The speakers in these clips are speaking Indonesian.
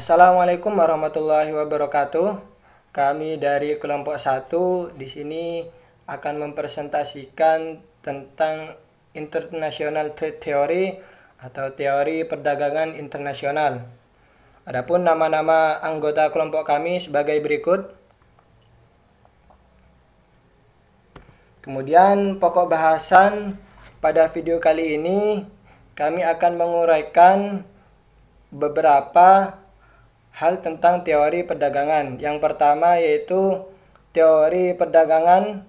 Assalamualaikum warahmatullahi wabarakatuh. Kami dari kelompok 1 di sini akan mempresentasikan tentang International Trade Theory atau teori perdagangan internasional. Adapun nama-nama anggota kelompok kami sebagai berikut. Kemudian pokok bahasan pada video kali ini kami akan menguraikan beberapa hal tentang teori perdagangan. Yang pertama yaitu teori perdagangan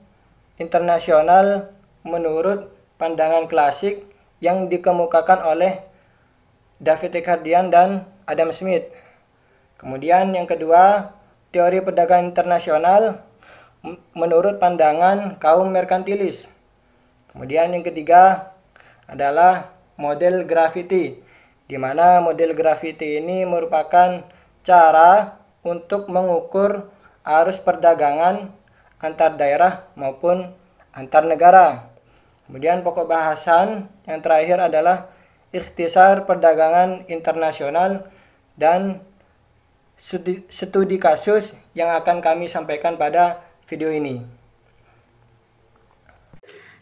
internasional menurut pandangan klasik yang dikemukakan oleh David Ricardian dan Adam Smith. Kemudian yang kedua, teori perdagangan internasional menurut pandangan kaum merkantilis. Kemudian yang ketiga adalah model gravity, di mana model gravity ini merupakan cara untuk mengukur arus perdagangan antar daerah maupun antar negara. Kemudian pokok bahasan yang terakhir adalah ikhtisar perdagangan internasional dan studi kasus yang akan kami sampaikan pada video ini.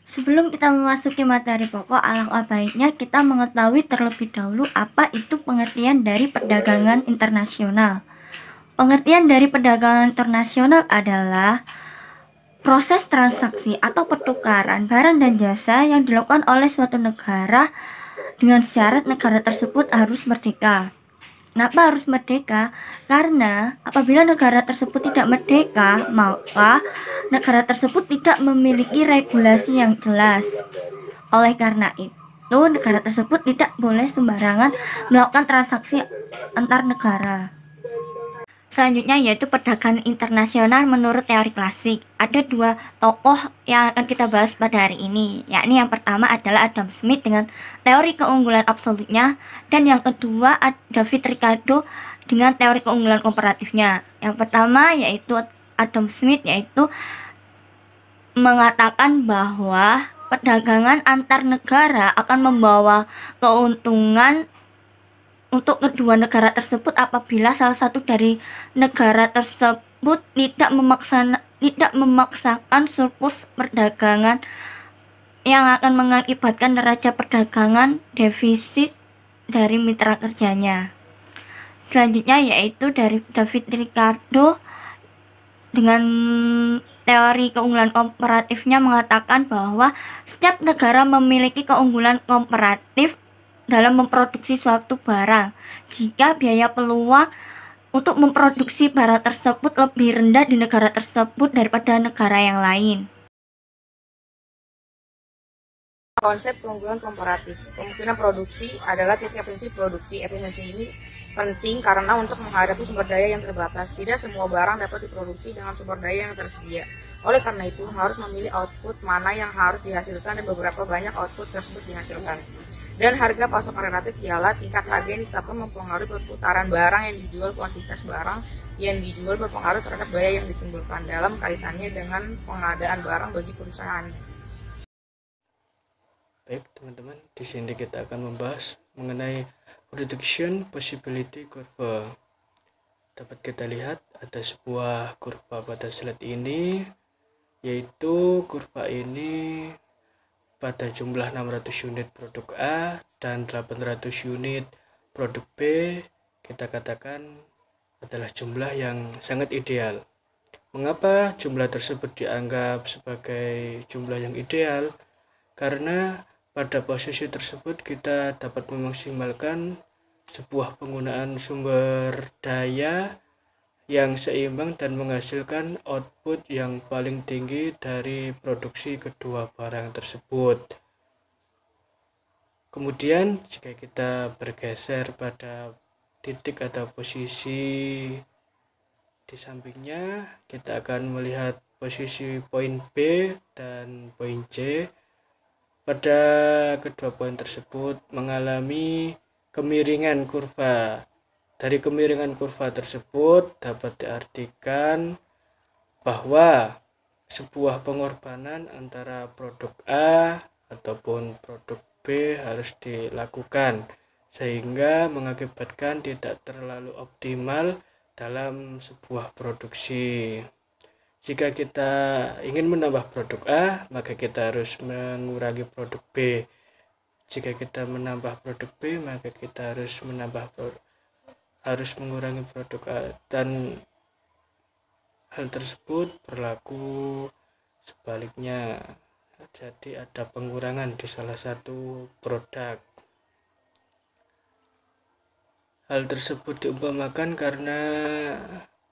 Sebelum kita memasuki materi pokok, alangkah baiknya kita mengetahui terlebih dahulu apa itu pengertian dari perdagangan internasional. Pengertian dari perdagangan internasional adalah proses transaksi atau pertukaran barang dan jasa yang dilakukan oleh suatu negara dengan syarat negara tersebut harus merdeka. Kenapa harus merdeka? Karena apabila negara tersebut tidak merdeka, maka negara tersebut tidak memiliki regulasi yang jelas. Oleh karena itu, negara tersebut tidak boleh sembarangan melakukan transaksi antar negara. Selanjutnya yaitu perdagangan internasional menurut teori klasik. Ada dua tokoh yang akan kita bahas pada hari ini, yakni yang pertama adalah Adam Smith dengan teori keunggulan absolutnya, dan yang kedua David Ricardo dengan teori keunggulan komparatifnya. Yang pertama yaitu Adam Smith, yaitu mengatakan bahwa perdagangan antar negara akan membawa keuntungan untuk kedua negara tersebut apabila salah satu dari negara tersebut tidak memaksakan surplus perdagangan yang akan mengakibatkan neraca perdagangan defisit dari mitra kerjanya. Selanjutnya yaitu dari David Ricardo dengan teori keunggulan komparatifnya mengatakan bahwa setiap negara memiliki keunggulan komparatif dalam memproduksi suatu barang jika biaya peluang untuk memproduksi barang tersebut lebih rendah di negara tersebut daripada negara yang lain. Konsep keunggulan komparatif. Kemungkinan produksi adalah titik efisiensi produksi. Efisiensi ini penting karena untuk menghadapi sumber daya yang terbatas, tidak semua barang dapat diproduksi dengan sumber daya yang tersedia. Oleh karena itu, harus memilih output mana yang harus dihasilkan dan beberapa banyak output tersebut dihasilkan. Dan harga pasokan relatif ialah tingkat harga yang ditetapkan mempengaruhi perputaran barang yang dijual. Kuantitas barang yang dijual berpengaruh terhadap biaya yang ditimbulkan dalam kaitannya dengan pengadaan barang bagi perusahaan. Baik teman-teman, di sini kita akan membahas mengenai Production Possibility Curve. Dapat kita lihat ada sebuah kurva pada slide ini, yaitu kurva ini pada jumlah 600 unit produk A dan 800 unit produk B kita katakan adalah jumlah yang sangat ideal. Mengapa jumlah tersebut dianggap sebagai jumlah yang ideal? Karena pada posisi tersebut kita dapat memaksimalkan sebuah penggunaan sumber daya yang seimbang dan menghasilkan output yang paling tinggi dari produksi kedua barang tersebut. Kemudian jika kita bergeser pada titik atau posisi di sampingnya, kita akan melihat posisi poin B dan poin C. Pada kedua poin tersebut mengalami kemiringan kurva. Dari kemiringan kurva tersebut dapat diartikan bahwa sebuah pengorbanan antara produk A ataupun produk B harus dilakukan sehingga mengakibatkan tidak terlalu optimal dalam sebuah produksi. Jika kita ingin menambah produk A, maka kita harus mengurangi produk B. Jika kita menambah produk B, maka kita harus mengurangi produk A, dan hal tersebut berlaku sebaliknya. Jadi ada pengurangan di salah satu produk. Hal tersebut diumpamakan karena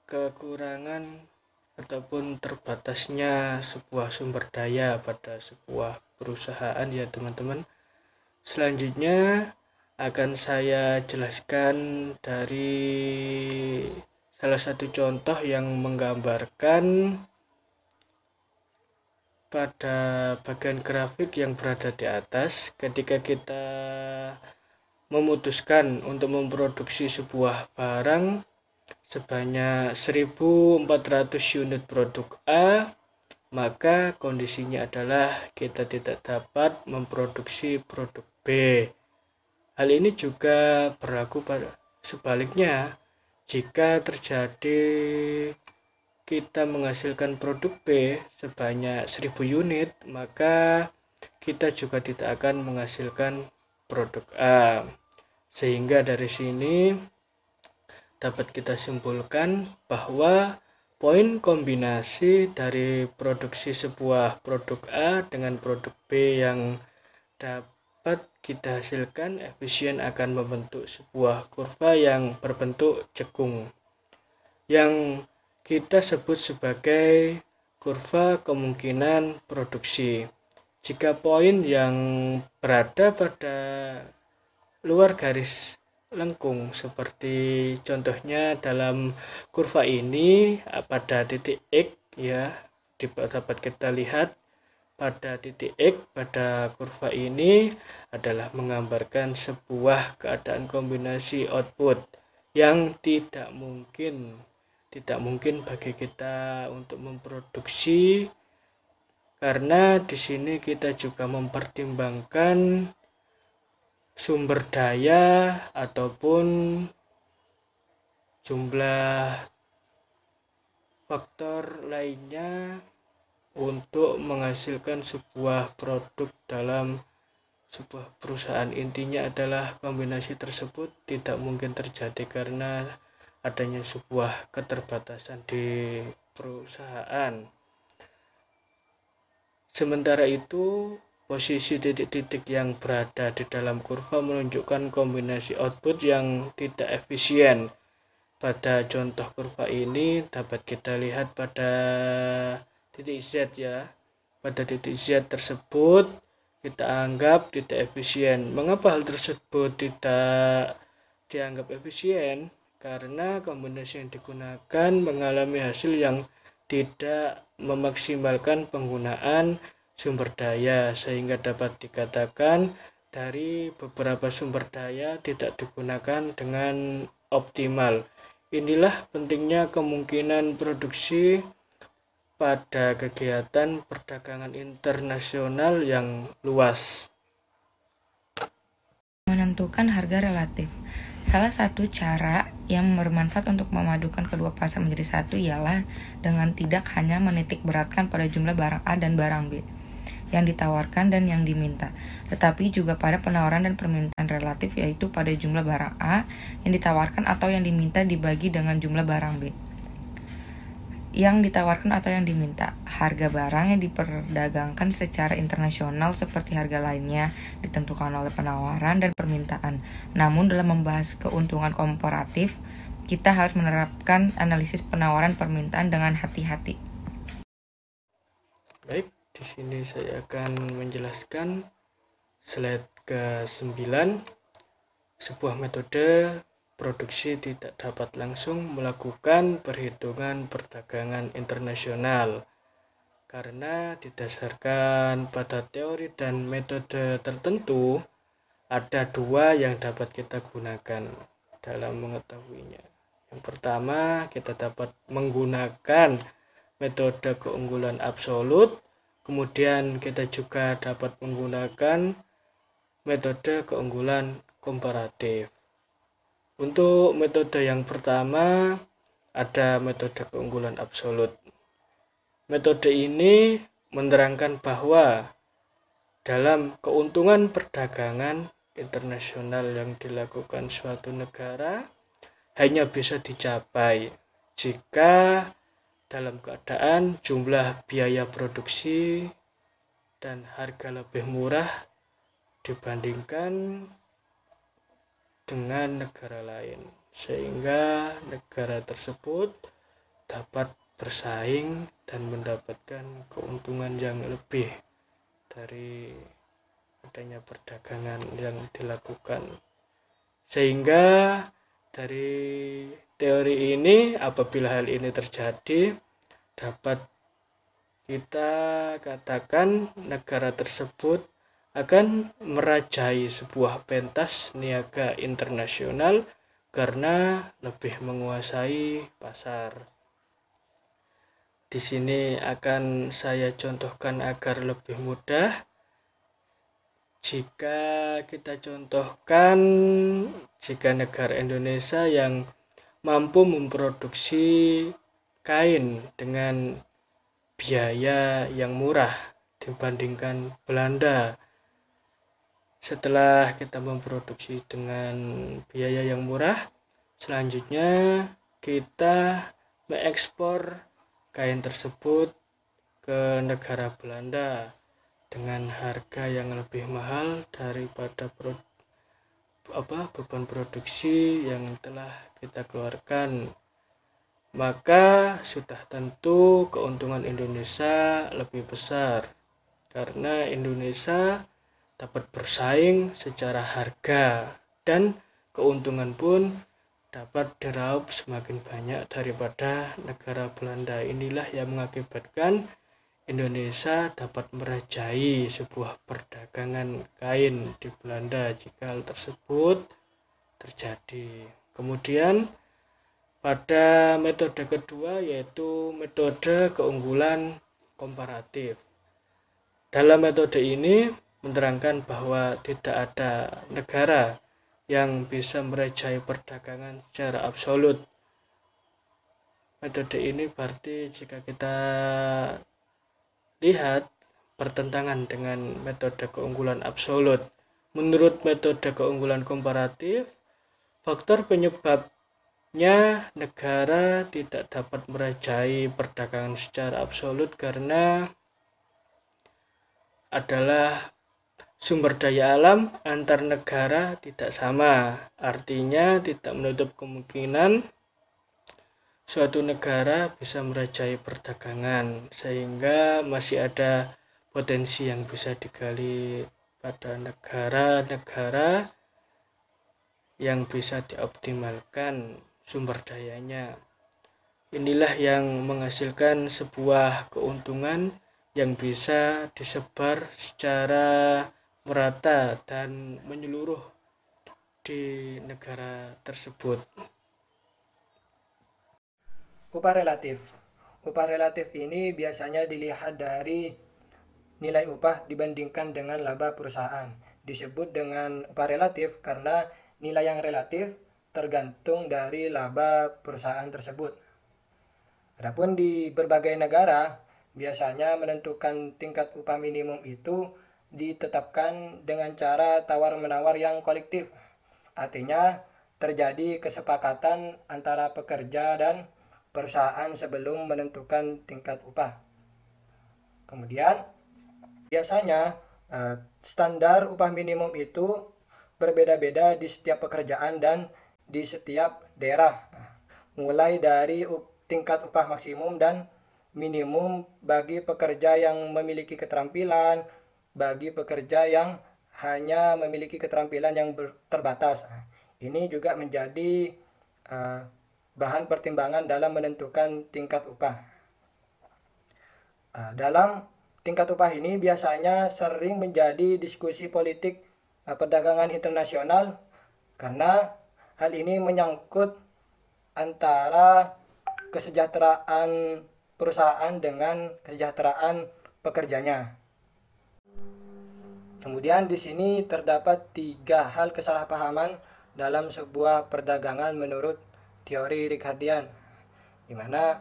kekurangan ataupun terbatasnya sebuah sumber daya pada sebuah perusahaan ya teman-teman. Selanjutnya akan saya jelaskan dari salah satu contoh yang menggambarkan pada bagian grafik yang berada di atas. Ketika kita memutuskan untuk memproduksi sebuah barang sebanyak 1400 unit produk A, maka kondisinya adalah kita tidak dapat memproduksi produk B. Hal ini juga berlaku pada sebaliknya. Jika terjadi kita menghasilkan produk B sebanyak 1000 unit, maka kita juga tidak akan menghasilkan produk A. Sehingga dari sini dapat kita simpulkan bahwa poin kombinasi dari produksi sebuah produk A dengan produk B yang dapat kita hasilkan efisien akan membentuk sebuah kurva yang berbentuk jekung, yang kita sebut sebagai kurva kemungkinan produksi. Jika poin yang berada pada luar garis lengkung seperti contohnya dalam kurva ini pada titik X ya, dapat kita lihat pada titik X pada kurva ini adalah menggambarkan sebuah keadaan kombinasi output yang tidak mungkin bagi kita untuk memproduksi, karena di sini kita juga mempertimbangkan sumber daya ataupun jumlah faktor lainnya untuk menghasilkan sebuah produk dalam sebuah perusahaan. Intinya adalah kombinasi tersebut tidak mungkin terjadi karena adanya sebuah keterbatasan di perusahaan. Sementara itu, posisi titik-titik yang berada di dalam kurva menunjukkan kombinasi output yang tidak efisien. Pada contoh kurva ini dapat kita lihat pada titik Z ya. Pada titik Z tersebut kita anggap tidak efisien. Mengapa hal tersebut tidak dianggap efisien? Karena kombinasi yang digunakan mengalami hasil yang tidak memaksimalkan penggunaan sumber daya, sehingga dapat dikatakan dari beberapa sumber daya tidak digunakan dengan optimal. Inilah pentingnya kemungkinan produksi pada kegiatan perdagangan internasional yang luas. Menentukan harga relatif. Salah satu cara yang bermanfaat untuk memadukan kedua pasar menjadi satu ialah dengan tidak hanya menitik beratkan pada jumlah barang A dan barang B yang ditawarkan dan yang diminta, tetapi juga pada penawaran dan permintaan relatif, yaitu pada jumlah barang A yang ditawarkan atau yang diminta dibagi dengan jumlah barang B yang ditawarkan atau yang diminta. Harga barang yang diperdagangkan secara internasional seperti harga lainnya ditentukan oleh penawaran dan permintaan. Namun dalam membahas keuntungan komparatif, kita harus menerapkan analisis penawaran permintaan dengan hati-hati. Baik, di sini saya akan menjelaskan slide ke-9. Sebuah metode produksi tidak dapat langsung melakukan perhitungan perdagangan internasional karena didasarkan pada teori dan metode tertentu. Ada dua yang dapat kita gunakan dalam mengetahuinya. Yang pertama, kita dapat menggunakan metode keunggulan absolut. Kemudian kita juga dapat menggunakan metode keunggulan komparatif. Untuk metode yang pertama ada metode keunggulan absolut. Metode ini menerangkan bahwa dalam keuntungan perdagangan internasional yang dilakukan suatu negara hanya bisa dicapai jika dalam keadaan jumlah biaya produksi dan harga lebih murah dibandingkan dengan negara lain, sehingga negara tersebut dapat bersaing dan mendapatkan keuntungan yang lebih dari adanya perdagangan yang dilakukan. Sehingga dari teori ini, apabila hal ini terjadi, dapat kita katakan negara tersebut akan merajai sebuah pentas niaga internasional karena lebih menguasai pasar. Di sini akan saya contohkan agar lebih mudah. Jika kita contohkan, jika negara Indonesia yang mampu memproduksi kain dengan biaya yang murah dibandingkan Belanda. Setelah kita memproduksi dengan biaya yang murah, selanjutnya kita mengekspor kain tersebut ke negara Belanda dengan harga yang lebih mahal daripada beban produksi yang telah kita keluarkan. Maka sudah tentu keuntungan Indonesia lebih besar karena Indonesia dapat bersaing secara harga dan keuntungan pun dapat diraup semakin banyak daripada negara Belanda. Inilah yang mengakibatkan Indonesia dapat merajai sebuah perdagangan kain di Belanda jika hal tersebut terjadi. Kemudian pada metode kedua yaitu metode keunggulan komparatif. Dalam metode ini menerangkan bahwa tidak ada negara yang bisa merajai perdagangan secara absolut. Metode ini berarti jika kita lihat bertentangan dengan metode keunggulan absolut. Menurut metode keunggulan komparatif, faktor penyebabnya negara tidak dapat merajai perdagangan secara absolut karena adalah sumber daya alam antar negara tidak sama. Artinya tidak menutup kemungkinan suatu negara bisa merajai perdagangan, sehingga masih ada potensi yang bisa digali pada negara-negara yang bisa dioptimalkan sumber dayanya. Inilah yang menghasilkan sebuah keuntungan yang bisa disebar secara merata dan menyeluruh di negara tersebut. Upah relatif. Upah relatif ini biasanya dilihat dari nilai upah dibandingkan dengan laba perusahaan. Disebut dengan upah relatif karena nilai yang relatif tergantung dari laba perusahaan tersebut. Adapun di berbagai negara, biasanya menentukan tingkat upah minimum itu ditetapkan dengan cara tawar-menawar yang kolektif. Artinya, terjadi kesepakatan antara pekerja dan perusahaan sebelum menentukan tingkat upah. Kemudian, biasanya standar upah minimum itu berbeda-beda di setiap pekerjaan dan di setiap daerah. Mulai dari tingkat upah maksimum dan minimum bagi pekerja yang memiliki keterampilan, bagi pekerja yang hanya memiliki keterampilan yang terbatas. Ini juga menjadi bahan pertimbangan dalam menentukan tingkat upah. Dalam tingkat upah ini biasanya sering menjadi diskusi politik perdagangan internasional karena hal ini menyangkut antara kesejahteraan perusahaan dengan kesejahteraan pekerjanya. Kemudian di sini terdapat 3 hal kesalahpahaman dalam sebuah perdagangan menurut teori Ricardian, di mana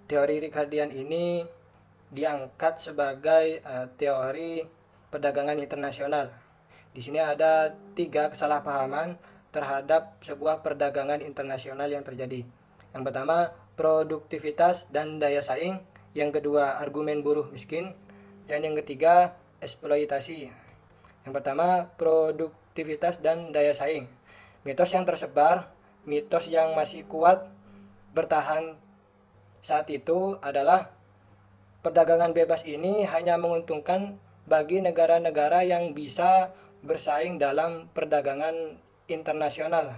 teori Ricardian ini diangkat sebagai teori perdagangan internasional. Di sini ada 3 kesalahpahaman terhadap sebuah perdagangan internasional yang terjadi. Yang pertama, produktivitas dan daya saing. Yang kedua, argumen buruh miskin. Dan yang ketiga, eksploitasi. Yang pertama, produktivitas dan daya saing. Mitos yang tersebar, mitos yang masih kuat bertahan saat itu adalah perdagangan bebas ini hanya menguntungkan bagi negara-negara yang bisa bersaing dalam perdagangan internasional.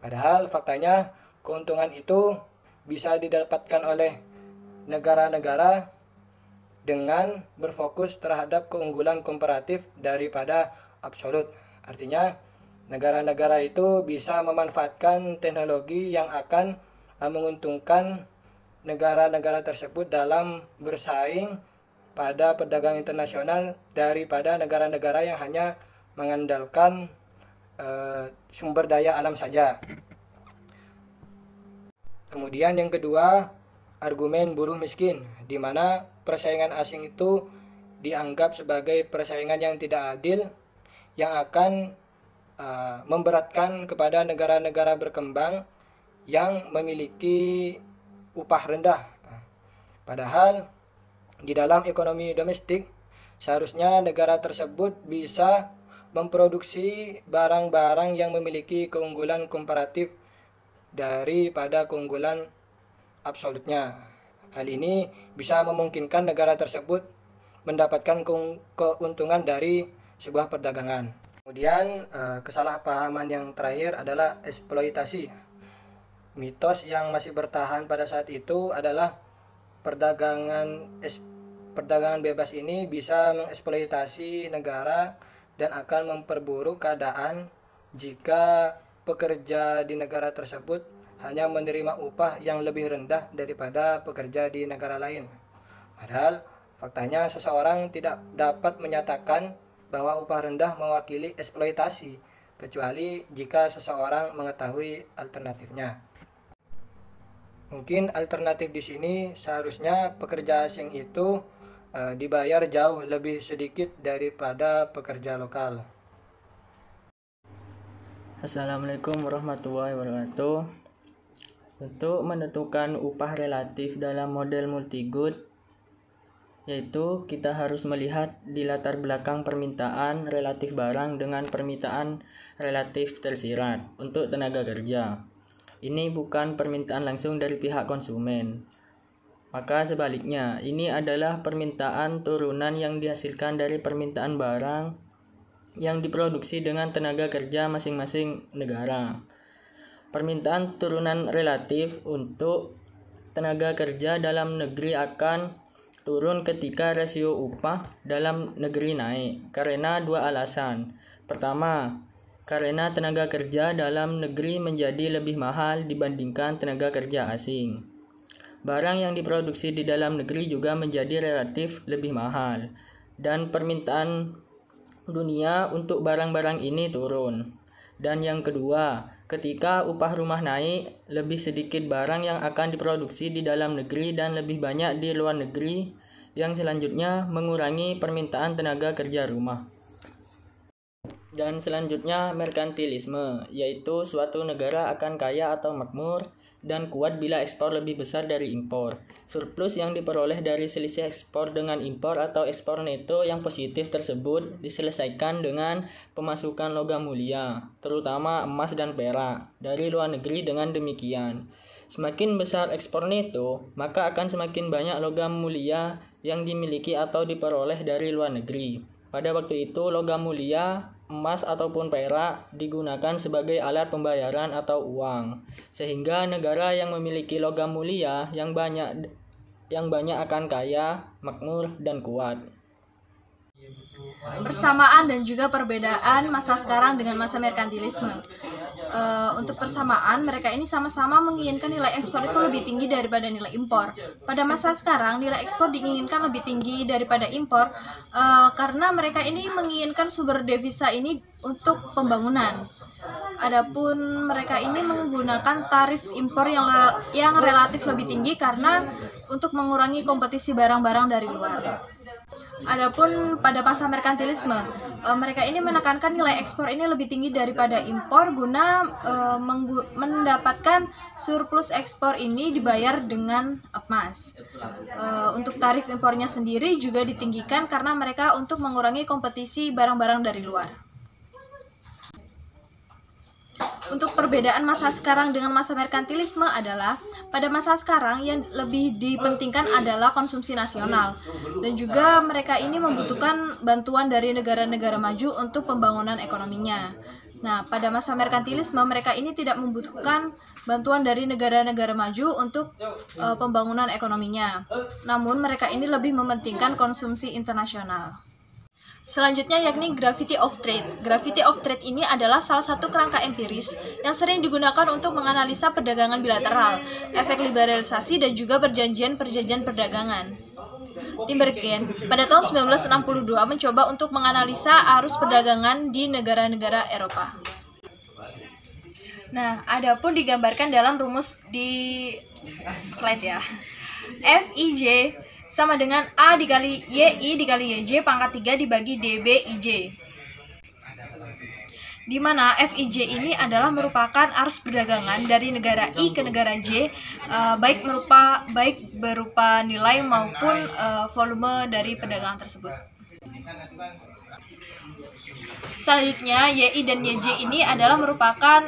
Padahal faktanya keuntungan itu bisa didapatkan oleh negara-negara dengan berfokus terhadap keunggulan komparatif daripada absolut. Artinya negara-negara itu bisa memanfaatkan teknologi yang akan menguntungkan negara-negara tersebut dalam bersaing pada perdagangan internasional daripada negara-negara yang hanya mengandalkan sumber daya alam saja. Kemudian yang kedua, argumen buruh miskin, di mana persaingan asing itu dianggap sebagai persaingan yang tidak adil yang akan memberatkan kepada negara-negara berkembang yang memiliki upah rendah. Padahal di dalam ekonomi domestik seharusnya negara tersebut bisa memproduksi barang-barang yang memiliki keunggulan komparatif daripada keunggulan absolutnya. Hal ini bisa memungkinkan negara tersebut mendapatkan keuntungan dari sebuah perdagangan. Kemudian kesalahpahaman yang terakhir adalah eksploitasi. Mitos yang masih bertahan pada saat itu adalah perdagangan bebas ini bisa mengeksploitasi negara dan akan memperburuk keadaan jika pekerja di negara tersebut hanya menerima upah yang lebih rendah daripada pekerja di negara lain. Padahal faktanya seseorang tidak dapat menyatakan bahwa upah rendah mewakili eksploitasi kecuali jika seseorang mengetahui alternatifnya. Mungkin alternatif di sini seharusnya pekerja asing itu dibayar jauh lebih sedikit daripada pekerja lokal. Assalamualaikum warahmatullahi wabarakatuh. Untuk menentukan upah relatif dalam model multigood, yaitu kita harus melihat di latar belakang permintaan relatif barang dengan permintaan relatif tersirat untuk tenaga kerja. Ini bukan permintaan langsung dari pihak konsumen. Maka sebaliknya, ini adalah permintaan turunan yang dihasilkan dari permintaan barang yang diproduksi dengan tenaga kerja masing-masing negara. Permintaan turunan relatif untuk tenaga kerja dalam negeri akan turun ketika rasio upah dalam negeri naik karena 2 alasan. Pertama, karena tenaga kerja dalam negeri menjadi lebih mahal dibandingkan tenaga kerja asing. Barang yang diproduksi di dalam negeri juga menjadi relatif lebih mahal, dan permintaan dunia untuk barang-barang ini turun. Dan yang kedua, ketika upah rumah naik, lebih sedikit barang yang akan diproduksi di dalam negeri dan lebih banyak di luar negeri, yang selanjutnya mengurangi permintaan tenaga kerja rumah. Dan selanjutnya merkantilisme, yaitu suatu negara akan kaya atau makmur dan kuat bila ekspor lebih besar dari impor. Surplus yang diperoleh dari selisih ekspor dengan impor atau ekspor neto yang positif tersebut diselesaikan dengan pemasukan logam mulia, terutama emas dan perak, dari luar negeri. Dengan demikian, semakin besar ekspor neto, maka akan semakin banyak logam mulia yang dimiliki atau diperoleh dari luar negeri. Pada waktu itu, logam mulia, emas ataupun perak digunakan sebagai alat pembayaran atau uang, sehingga negara yang memiliki logam mulia yang banyak akan kaya, makmur, dan kuat. persamaan dan juga perbedaan masa sekarang dengan masa merkantilisme. Untuk persamaan, mereka ini sama-sama menginginkan nilai ekspor itu lebih tinggi daripada nilai impor. Pada masa sekarang, nilai ekspor diinginkan lebih tinggi daripada impor karena mereka ini menginginkan sumber devisa ini untuk pembangunan. Adapun mereka ini menggunakan tarif impor yang relatif lebih tinggi karena untuk mengurangi kompetisi barang-barang dari luar. Adapun pada masa merkantilisme, mereka ini menekankan nilai ekspor ini lebih tinggi daripada impor guna mendapatkan surplus ekspor ini dibayar dengan emas. Untuk tarif impornya sendiri juga ditinggikan karena mereka untuk mengurangi kompetisi barang-barang dari luar. Untuk perbedaan masa sekarang dengan masa merkantilisme adalah pada masa sekarang yang lebih dipentingkan adalah konsumsi nasional dan juga mereka ini membutuhkan bantuan dari negara-negara maju untuk pembangunan ekonominya. Nah, pada masa merkantilisme mereka ini tidak membutuhkan bantuan dari negara-negara maju untuk pembangunan ekonominya. Namun mereka ini lebih mementingkan konsumsi internasional. Selanjutnya yakni gravity of trade. Gravity of trade ini adalah salah satu kerangka empiris yang sering digunakan untuk menganalisa perdagangan bilateral, efek liberalisasi dan juga perjanjian perdagangan. Timbergen pada tahun 1962 mencoba untuk menganalisa arus perdagangan di negara-negara Eropa. Nah, adapun digambarkan dalam rumus di slide ya. FIJ sama dengan A dikali YI dikali YJ pangkat 3 dibagi DBIJ. Di mana FIJ ini adalah merupakan arus perdagangan dari negara I ke negara J, baik berupa nilai maupun volume dari perdagangan tersebut. Selanjutnya YI dan YJ ini adalah merupakan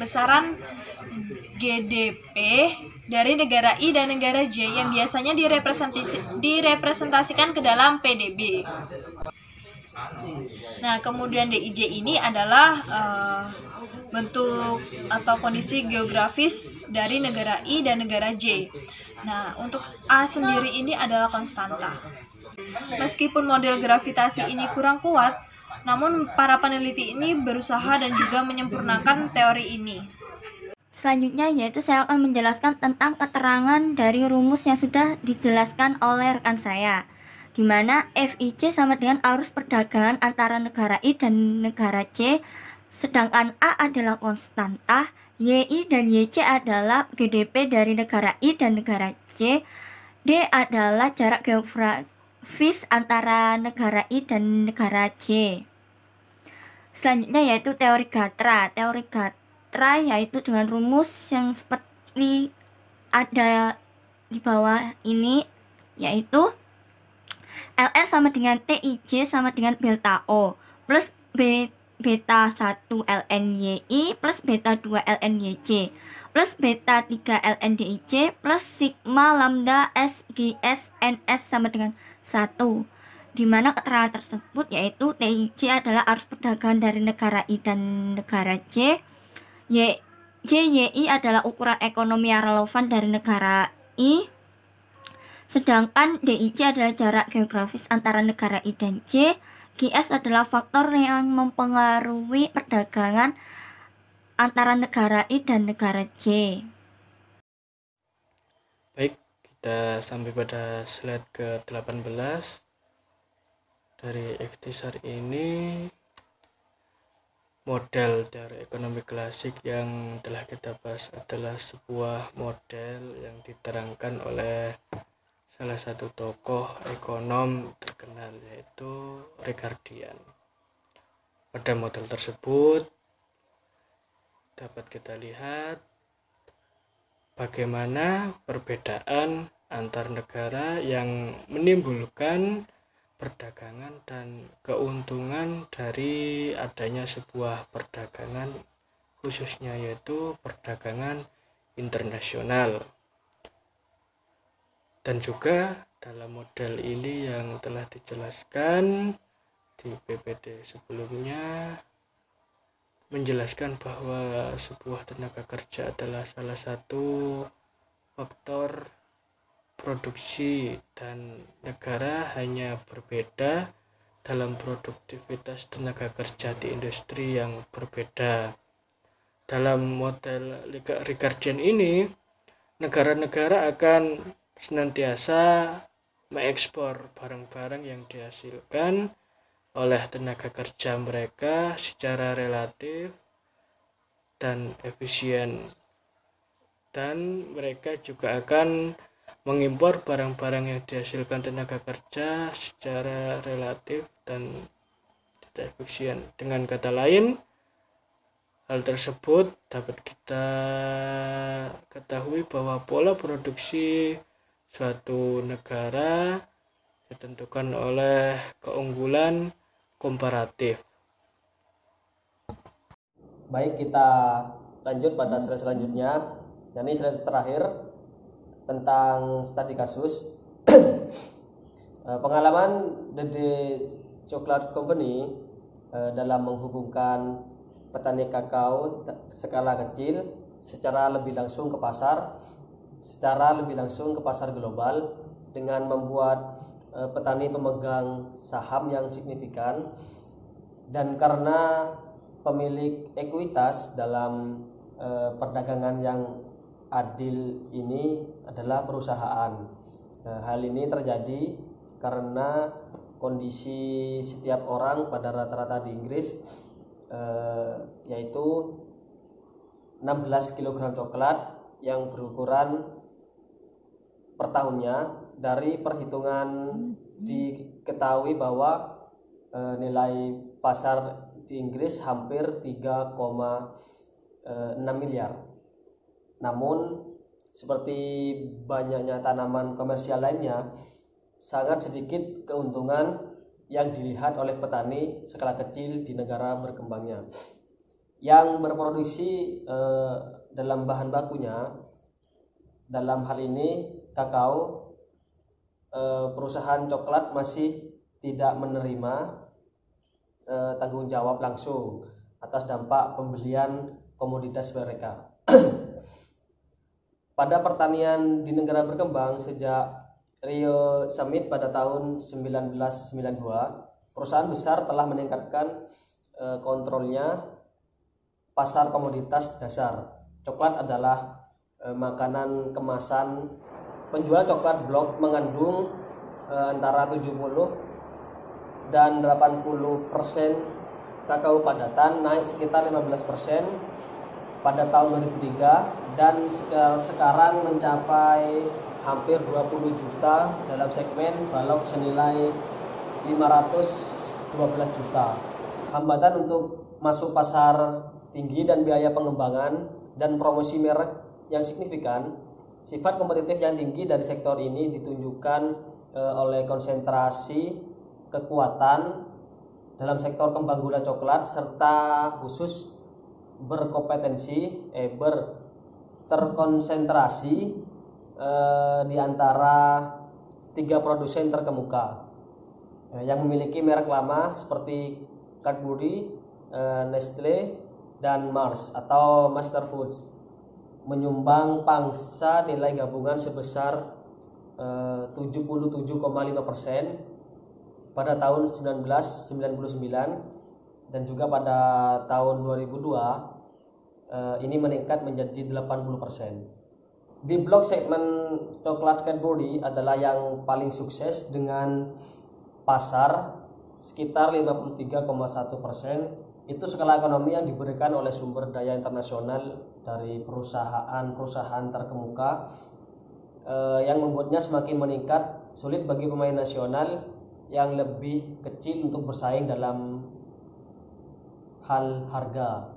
besaran GDP dari negara I dan negara J yang biasanya direpresentasikan ke dalam PDB. Nah, kemudian DIJ ini adalah bentuk atau kondisi geografis dari negara I dan negara J. Nah, untuk A sendiri ini adalah konstanta. Meskipun model gravitasi ini kurang kuat, namun para peneliti ini berusaha dan juga menyempurnakan teori ini. Selanjutnya yaitu saya akan menjelaskan tentang keterangan dari rumus yang sudah dijelaskan oleh rekan saya, di mana FIC sama dengan arus perdagangan antara negara I dan negara J, sedangkan A adalah konstanta, YI dan YC adalah GDP dari negara I dan negara J, D adalah jarak geografis antara negara I dan negara J. Selanjutnya yaitu teori Gatra. Teori Gatra yaitu dengan rumus yang seperti ada di bawah ini, yaitu LN sama dengan TIJ sama dengan delta O plus beta 1 ln YI plus beta 2 ln YJ plus beta 3 ln DIJ plus sigma lambda SGS NS sama dengan 1, di mana keterangan tersebut yaitu TIJ adalah arus perdagangan dari negara I dan negara J, JYI adalah ukuran ekonomi yang relevan dari negara I, sedangkan DIJ adalah jarak geografis antara negara I dan J, GS adalah faktor yang mempengaruhi perdagangan antara negara I dan negara J. Baik, kita sampai pada slide ke-18. Dari ikhtisar ini, model teori ekonomi klasik yang telah kita bahas adalah sebuah model yang diterangkan oleh salah satu tokoh ekonom terkenal, yaitu Ricardian. Pada model tersebut dapat kita lihat bagaimana perbedaan antar negara yang menimbulkan perdagangan dan keuntungan dari adanya sebuah perdagangan, khususnya yaitu perdagangan internasional. Dan juga dalam model ini yang telah dijelaskan di PPT sebelumnya, menjelaskan bahwa sebuah tenaga kerja adalah salah satu faktor produksi dan negara hanya berbeda dalam produktivitas tenaga kerja di industri yang berbeda. Dalam model Ricardian ini, negara-negara akan senantiasa mengekspor barang-barang yang dihasilkan oleh tenaga kerja mereka secara relatif dan efisien, dan mereka juga akan mengimpor barang-barang yang dihasilkan tenaga kerja secara relatif dan tidak efisien. Dengan kata lain, hal tersebut dapat kita ketahui bahwa pola produksi suatu negara ditentukan oleh keunggulan komparatif. Baik, kita lanjut pada slide selanjutnya. Ini slide terakhir tentang studi kasus. Pengalaman The Chocolate Company dalam menghubungkan petani kakao skala kecil secara lebih langsung ke pasar global dengan membuat petani pemegang saham yang signifikan, dan karena pemilik ekuitas dalam perdagangan yang adil ini adalah perusahaan. Hal ini terjadi karena kondisi setiap orang pada rata-rata di Inggris yaitu 16 kg coklat yang berukuran per tahunnya. Dari perhitungan diketahui bahwa nilai pasar di Inggris hampir 3,6 miliar. Namun seperti banyaknya tanaman komersial lainnya, sangat sedikit keuntungan yang dilihat oleh petani skala kecil di negara berkembangnya yang berproduksi dalam bahan bakunya. Dalam hal ini kakao, perusahaan coklat masih tidak menerima tanggung jawab langsung atas dampak pembelian komoditas mereka. Pada pertanian di negara berkembang sejak Rio Summit pada tahun 1992, perusahaan besar telah meningkatkan kontrolnya pasar komoditas dasar. Coklat adalah makanan kemasan. Penjual coklat blok mengandung antara 70 dan 80% kakao padatan, naik sekitar 15% pada tahun 2003 dan sekarang mencapai hampir 20 juta dalam segmen balok senilai 512 juta. Hambatan untuk masuk pasar tinggi dan biaya pengembangan dan promosi merek yang signifikan. Sifat kompetitif yang tinggi dari sektor ini ditunjukkan oleh konsentrasi kekuatan dalam sektor kembang gula coklat serta khusus terkonsentrasi di antara 3 produsen terkemuka yang memiliki merek lama seperti Cadbury, Nestle, dan Mars atau Master Foods, menyumbang pangsa nilai gabungan sebesar 77,5% pada tahun 1999, dan juga pada tahun 2002 ini meningkat menjadi 80%. Di blok segmen coklat Cadbury adalah yang paling sukses dengan pasar sekitar 53,1%. Itu skala ekonomi yang diberikan oleh sumber daya internasional dari perusahaan-perusahaan terkemuka yang membuatnya semakin meningkat. Sulit bagi pemain nasional yang lebih kecil untuk bersaing dalam hal harga,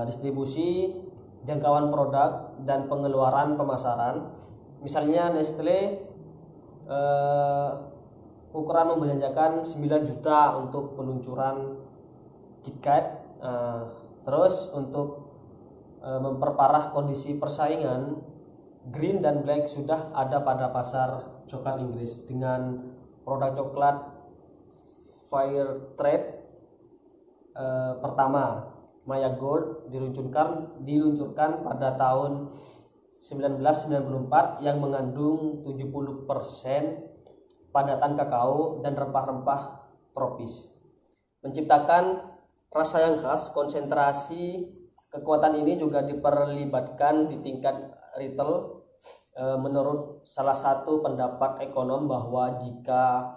distribusi, jangkauan produk, dan pengeluaran pemasaran. Misalnya Nestle ukuran membelanjakan 9 juta untuk peluncuran KitKat. Terus untuk memperparah kondisi persaingan, Green dan Black sudah ada pada pasar coklat Inggris dengan produk coklat Fairtrade pertama, Maya Gold, diluncurkan pada tahun 1994 yang mengandung 70% padatan kakao dan rempah-rempah tropis. Menciptakan rasa yang khas, konsentrasi kekuatan ini juga diperlibatkan di tingkat retail. Menurut salah satu pendapat ekonom bahwa jika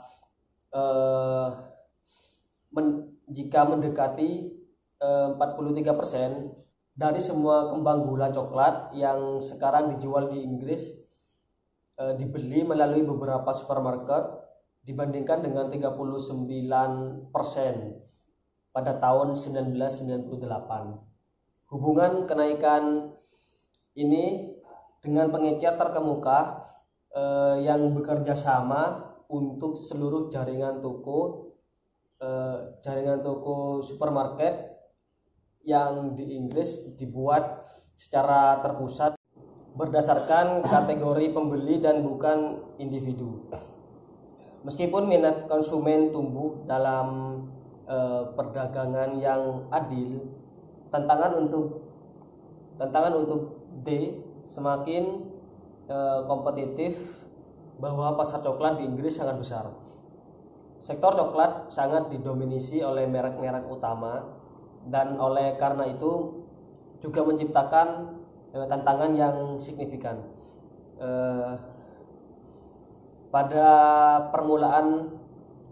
mendekati 43% dari semua kembang gula coklat yang sekarang dijual di Inggris dibeli melalui beberapa supermarket dibandingkan dengan 39% pada tahun 1998. Hubungan kenaikan ini dengan pengecer terkemuka yang bekerja sama untuk seluruh jaringan toko supermarket yang di Inggris dibuat secara terpusat berdasarkan kategori pembeli dan bukan individu. Meskipun minat konsumen tumbuh dalam perdagangan yang adil, tantangan untuk D semakin kompetitif bahwa pasar coklat di Inggris sangat besar. Sektor coklat sangat didominasi oleh merek-merek utama dan oleh karena itu juga menciptakan tantangan yang signifikan. Pada permulaan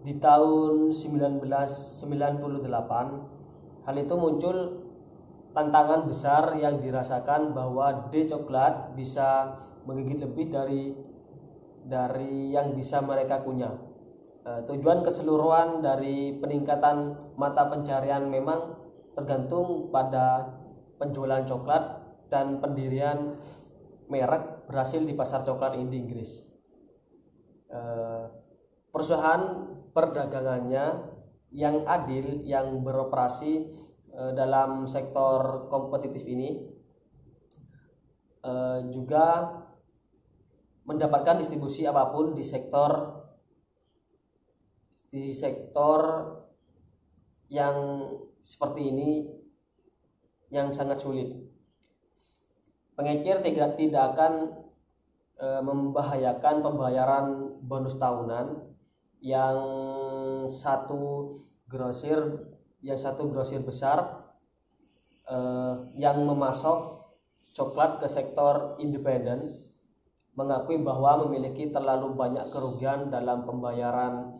di tahun 1998, hal itu muncul tantangan besar yang dirasakan bahwa D coklat bisa menggigit lebih dari yang bisa mereka kunyah. Tujuan keseluruhan dari peningkatan mata pencarian memang tergantung pada penjualan coklat dan pendirian merek berhasil di pasar coklat ini di Inggris. Perusahaan perdagangannya yang adil yang beroperasi dalam sektor kompetitif ini juga mendapatkan distribusi apapun di sektor yang seperti ini yang sangat sulit. Pengecer tidak akan membahayakan pembayaran bonus tahunan yang satu grosir besar yang memasok coklat ke sektor independen mengakui bahwa memiliki terlalu banyak kerugian dalam pembayaran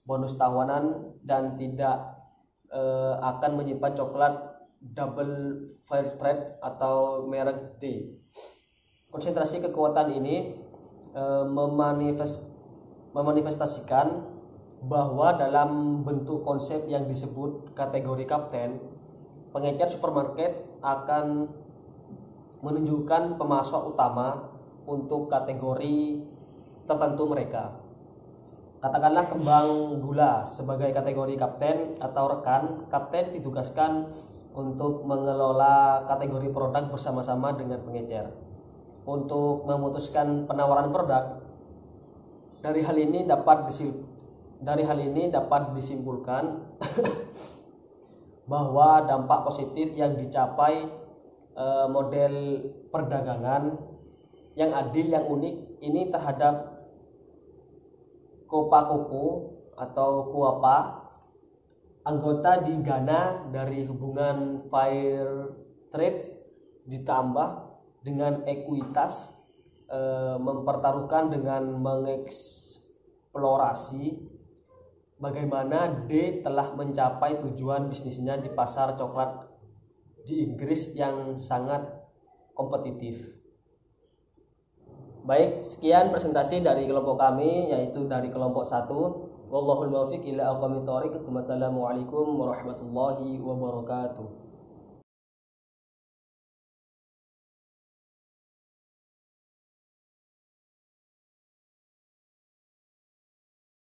bonus tahunan dan tidak akan menyimpan coklat double fair trade atau merek D. Konsentrasi kekuatan ini memanifestasikan bahwa dalam bentuk konsep yang disebut kategori kapten, pengecer supermarket akan menunjukkan pemasok utama untuk kategori tertentu mereka. Katakanlah kembang gula sebagai kategori kapten atau rekan. Kapten ditugaskan untuk mengelola kategori produk bersama-sama dengan pengecer untuk memutuskan penawaran produk. Dari hal ini dapat disimpulkan bahwa dampak positif yang dicapai model perdagangan yang adil yang unik ini terhadap Kopakoko atau Kuapa, anggota di Ghana dari hubungan fair trade ditambah dengan ekuitas, mempertaruhkan dengan mengeksplorasi bagaimana D telah mencapai tujuan bisnisnya di pasar coklat di Inggris yang sangat kompetitif. Baik, sekian presentasi dari kelompok kami, yaitu dari kelompok 1. Wallahul muwaffiq ila aqwamit thoriq. Wassalamualaikum warahmatullahi wabarakatuh.